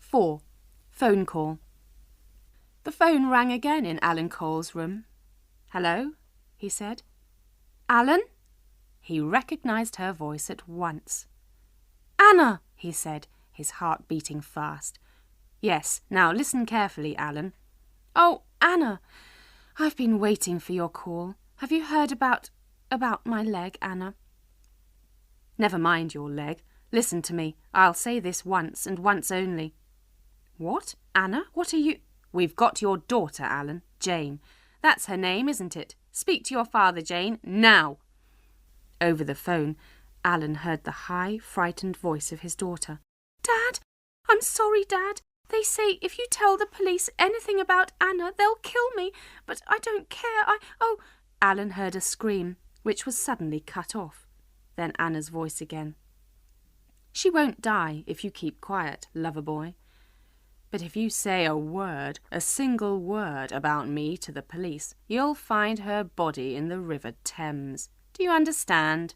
4. Phone call. The phone rang again in Alan Cole's room. "Hello?" he said. "Alan?" He recognised her voice at once. "Anna!" he said, his heart beating fast. "Yes, now listen carefully, Alan." "Oh, Anna, I've been waiting for your call. Have you heard about my leg, Anna?" "Never mind your leg. Listen to me. I'll say this once and once only." "What, Anna? What are you—" "We've got your daughter, Alan. Jane. That's her name, isn't it? Speak to your father, Jane, now." Over the phone, Alan heard the high, frightened voice of his daughter. "Dad, I'm sorry, Dad. They say if you tell the police anything about Anna, they'll kill me. But I don't care. Oh—" Alan heard a scream, which was suddenly cut off. Then Anna's voice again. "She won't die if you keep quiet, lover boy. But if you say a single word about me to the police, you'll find her body in the River Thames. Do you understand?"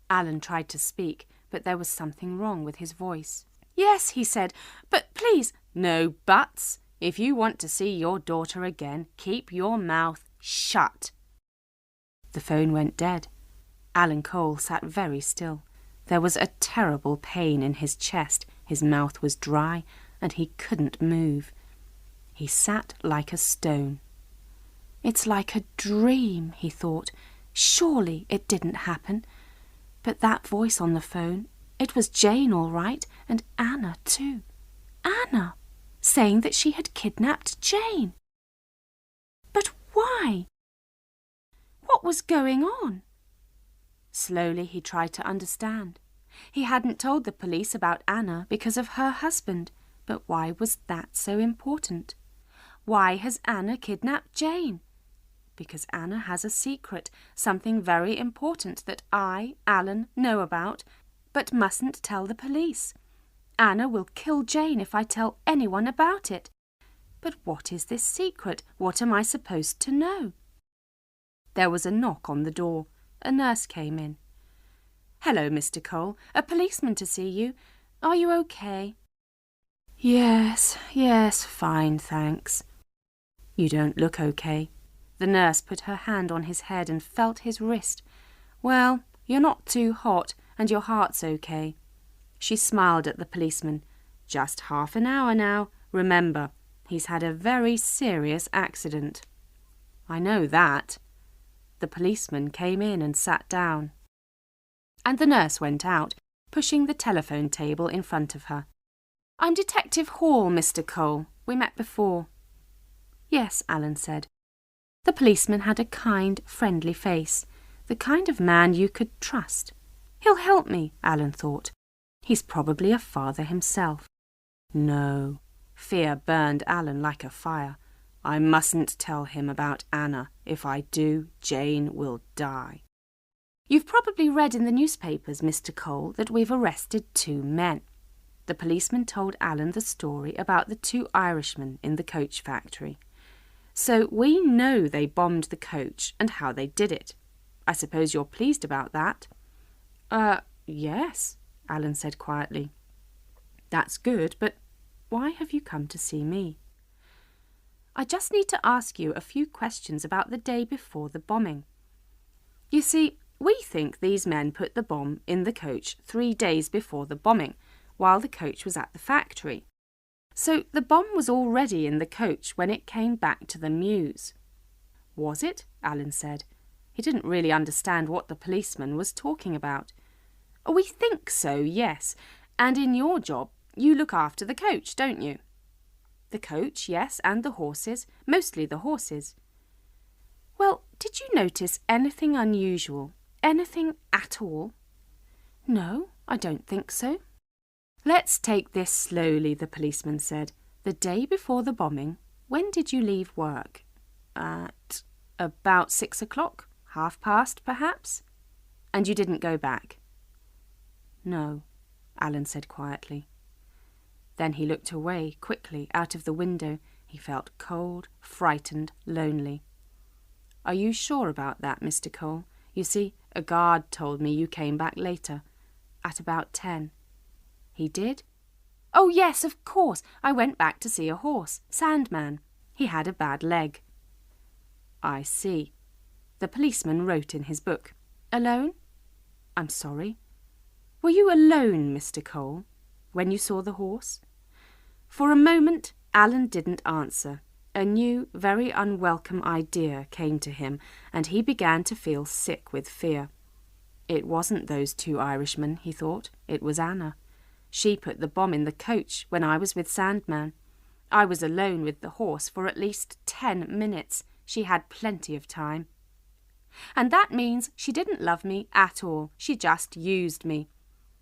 Alan tried to speak, but there was something wrong with his voice. "Yes," he said, "but please—" "No buts. If you want to see your daughter again, keep your mouth shut." The phone went dead. Alan Cole sat very still. There was a terrible pain in his chest, his mouth was dry, and he couldn't move. He sat like a stone. "It's like a dream," he thought. "Surely it didn't happen. But that voice on the phone, it was Jane all right, and Anna too. Anna, saying that she had kidnapped Jane. But why? What was going on?" Slowly he tried to understand. He hadn't told the police about Anna because of her husband. But why was that so important? Why has Anna kidnapped Jane? Because Anna has a secret, something very important that I, Alan, know about, but mustn't tell the police. Anna will kill Jane if I tell anyone about it. But what is this secret? What am I supposed to know? There was a knock on the door. A nurse came in. "Hello, Mr. Cole. A policeman to see you. Are you okay?" Yes, fine, thanks." "You don't look okay." The nurse put her hand on his head and felt his wrist. "Well, you're not too hot, and your heart's okay." She smiled at the policeman. "Just half an hour now. Remember, he's had a very serious accident." "I know that." The policeman came in and sat down. And the nurse went out, pushing the telephone table in front of her. "I'm Detective Hall, Mr. Cole. We met before." "Yes," Alan said. The policeman had a kind, friendly face, the kind of man you could trust. "He'll help me," Alan thought. "He's probably a father himself." No, fear burned Alan like a fire. I mustn't tell him about Anna. If I do, Jane will die. "You've probably read in the newspapers, Mr. Cole, that we've arrested 2 men. The policeman told Alan the story about the 2 Irishmen in the coach factory. "So we know they bombed the coach and how they did it. I suppose you're pleased about that?" Yes," Alan said quietly. "That's good, but why have you come to see me?" "I just need to ask you a few questions about the day before the bombing. You see, we think these men put the bomb in the coach 3 days before the bombing, while the coach was at the factory. So the bomb was already in the coach when it came back to the mews." "Was it?" Alan said. He didn't really understand what the policeman was talking about. "We think so, yes. And in your job, you look after the coach, don't you?" "The coach, yes, and the horses, mostly the horses." "Well, did you notice anything unusual, anything at all?" "No, I don't think so." "Let's take this slowly," the policeman said. "The day before the bombing, when did you leave work?" "At about 6 o'clock, 1:30, perhaps." "And you didn't go back?" "No," Alan said quietly. Then he looked away quickly out of the window. He felt cold, frightened, lonely. "Are you sure about that, Mr. Cole? You see, a guard told me you came back later, at about 10. "He did?" Oh, yes, of course. I went back to see a horse, Sandman. He had a bad leg. I see. The policeman wrote in his book. Alone? I'm sorry. Were you alone, Mr. Cole, when you saw the horse? For a moment, Alan didn't answer. A new, very unwelcome idea came to him, and he began to feel sick with fear. It wasn't those two Irishmen, he thought. It was Anna. She put the bomb in the coach when I was with Sandman. I was alone with the horse for at least 10 minutes. She had plenty of time. And that means she didn't love me at all. She just used me.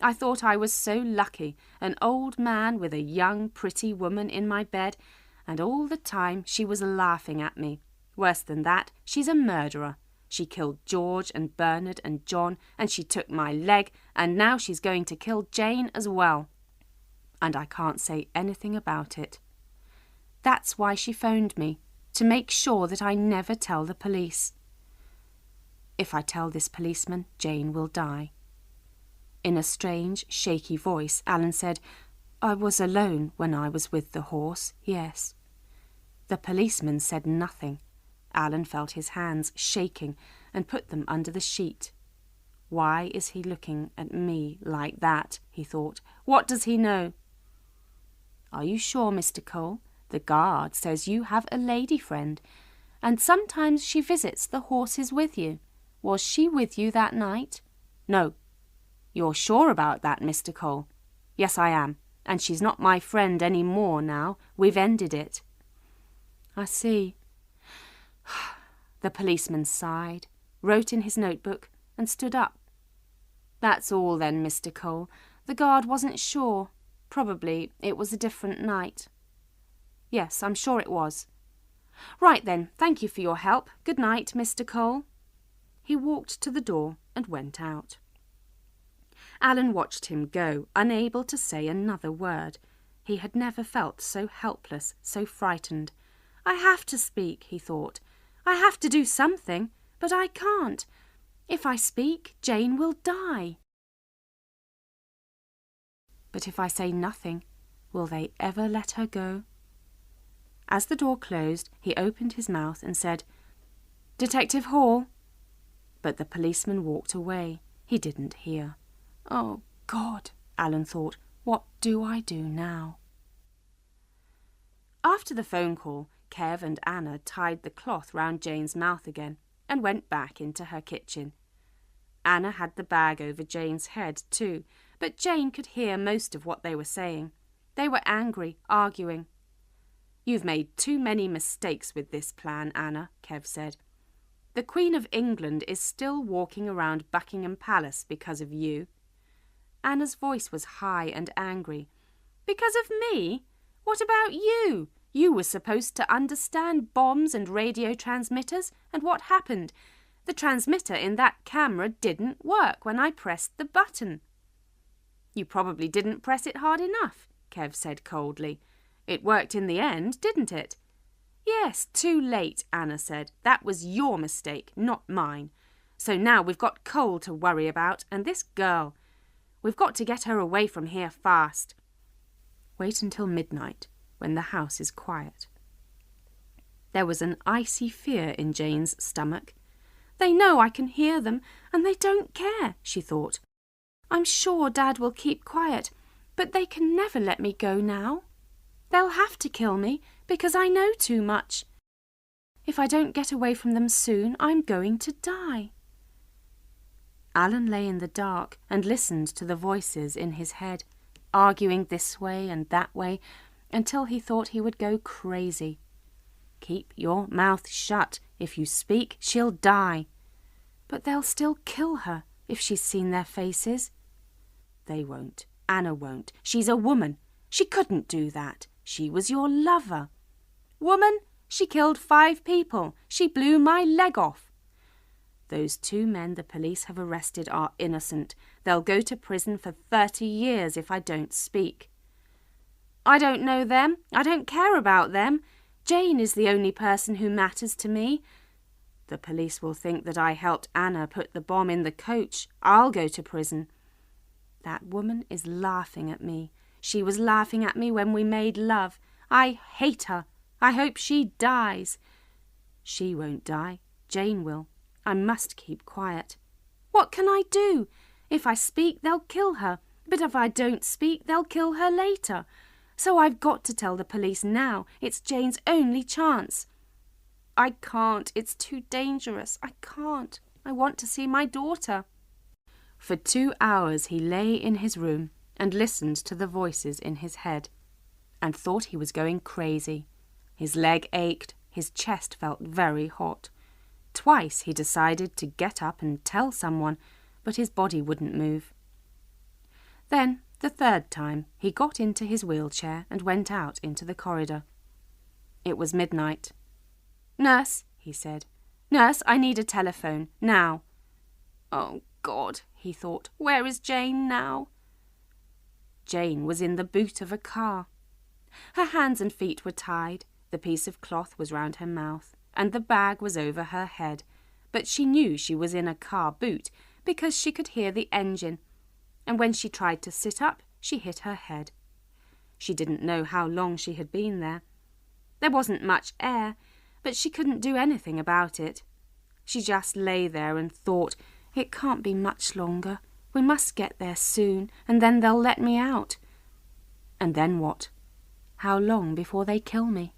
I thought I was so lucky, an old man with a young, pretty woman in my bed, and all the time she was laughing at me. Worse than that, she's a murderer. She killed George and Bernard and John, and she took my leg, and now she's going to kill Jane as well. And I can't say anything about it. That's why she phoned me, to make sure that I never tell the police. If I tell this policeman, Jane will die. In a strange, shaky voice, Alan said, I was alone when I was with the horse, yes. The policeman said nothing. Alan felt his hands shaking and put them under the sheet. Why is he looking at me like that, he thought. What does he know? Are you sure, Mr. Cole? The guard says you have a lady friend, and sometimes she visits the horses with you. Was she with you that night? No. You're sure about that, Mr. Cole? Yes, I am, and she's not my friend any more now. We've ended it. I see. The policeman sighed, wrote in his notebook, and stood up. That's all then, Mr. Cole. The guard wasn't sure. Probably it was a different night. Yes, I'm sure it was. Right then, thank you for your help. Good night, Mr. Cole. He walked to the door and went out. Alan watched him go, unable to say another word. He had never felt so helpless, so frightened. I have to speak, he thought. I have to do something, but I can't. If I speak, Jane will die. But if I say nothing, will they ever let her go? As the door closed, he opened his mouth and said, Detective Hall. But the policeman walked away. He didn't hear. Oh, God, Alan thought, what do I do now? After the phone call, Kev and Anna tied the cloth round Jane's mouth again and went back into her kitchen. Anna had the bag over Jane's head too, but Jane could hear most of what they were saying. They were angry, arguing. You've made too many mistakes with this plan, Anna, Kev said. The Queen of England is still walking around Buckingham Palace because of you. Anna's voice was high and angry. Because of me? What about you? You were supposed to understand bombs and radio transmitters, and what happened? The transmitter in that camera didn't work when I pressed the button. You probably didn't press it hard enough, Kev said coldly. It worked in the end, didn't it? Yes, too late, Anna said. That was your mistake, not mine. So now we've got Cole to worry about, and this girl. We've got to get her away from here fast. Wait until midnight, when the house is quiet. There was an icy fear in Jane's stomach. They know I can hear them, and they don't care, she thought. I'm sure Dad will keep quiet, but they can never let me go now. They'll have to kill me, because I know too much. If I don't get away from them soon, I'm going to die. Alan lay in the dark and listened to the voices in his head, arguing this way and that way, until he thought he would go crazy. Keep your mouth shut. If you speak, she'll die. But they'll still kill her if she's seen their faces. They won't. Anna won't. She's a woman. She couldn't do that. She was your lover. Woman, she killed 5 people. She blew my leg off. Those 2 men the police have arrested are innocent. They'll go to prison for 30 years if I don't speak. I don't know them. I don't care about them. Jane is the only person who matters to me. The police will think that I helped Anna put the bomb in the coach. I'll go to prison. That woman is laughing at me. She was laughing at me when we made love. I hate her. I hope she dies. She won't die. Jane will. I must keep quiet. What can I do? If I speak, they'll kill her. But if I don't speak, they'll kill her later. So I've got to tell the police now. It's Jane's only chance. I can't. It's too dangerous. I can't. I want to see my daughter. For 2 hours he lay in his room and listened to the voices in his head and thought he was going crazy. His leg ached. His chest felt very hot. Twice he decided to get up and tell someone, but his body wouldn't move. Then, the third time, he got into his wheelchair and went out into the corridor. It was midnight. "Nurse," he said. "Nurse, I need a telephone, now." "Oh, God," he thought, "where is Jane now?" Jane was in the boot of a car. Her hands and feet were tied, the piece of cloth was round her mouth, and the bag was over her head, but she knew she was in a car boot because she could hear the engine, and when she tried to sit up, she hit her head. She didn't know how long she had been there. There wasn't much air, but she couldn't do anything about it. She just lay there and thought, "It can't be much longer. We must get there soon, and then they'll let me out. And then what? How long before they kill me?"